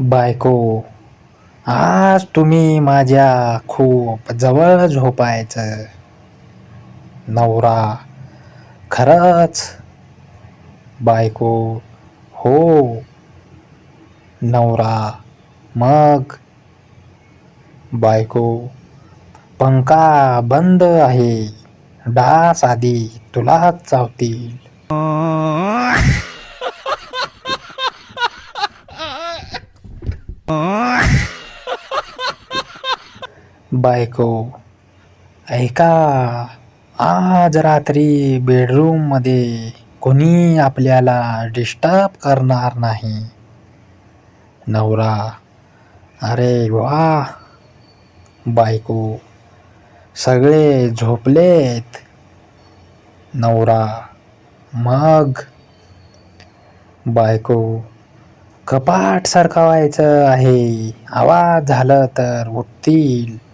बायको, आज तुम्ही माझ्या खूप जवळ झोपायचं. नवरा, खरंच? बायको, हो. नवरा, मग? बायको, पंखा बंद आहे. डास आधी तुलाच चावतील. बायको, ऐका, आज रात्री बेडरूम मध्ये कोणी आपल्याला डिस्टर्ब करणार नाही. नवरा, अरे वा. बायको, सगळे झोपलेत. नवरा, मग? बायको, कपाट सरकवायचं आहे. आवाज झालं तर उठतील.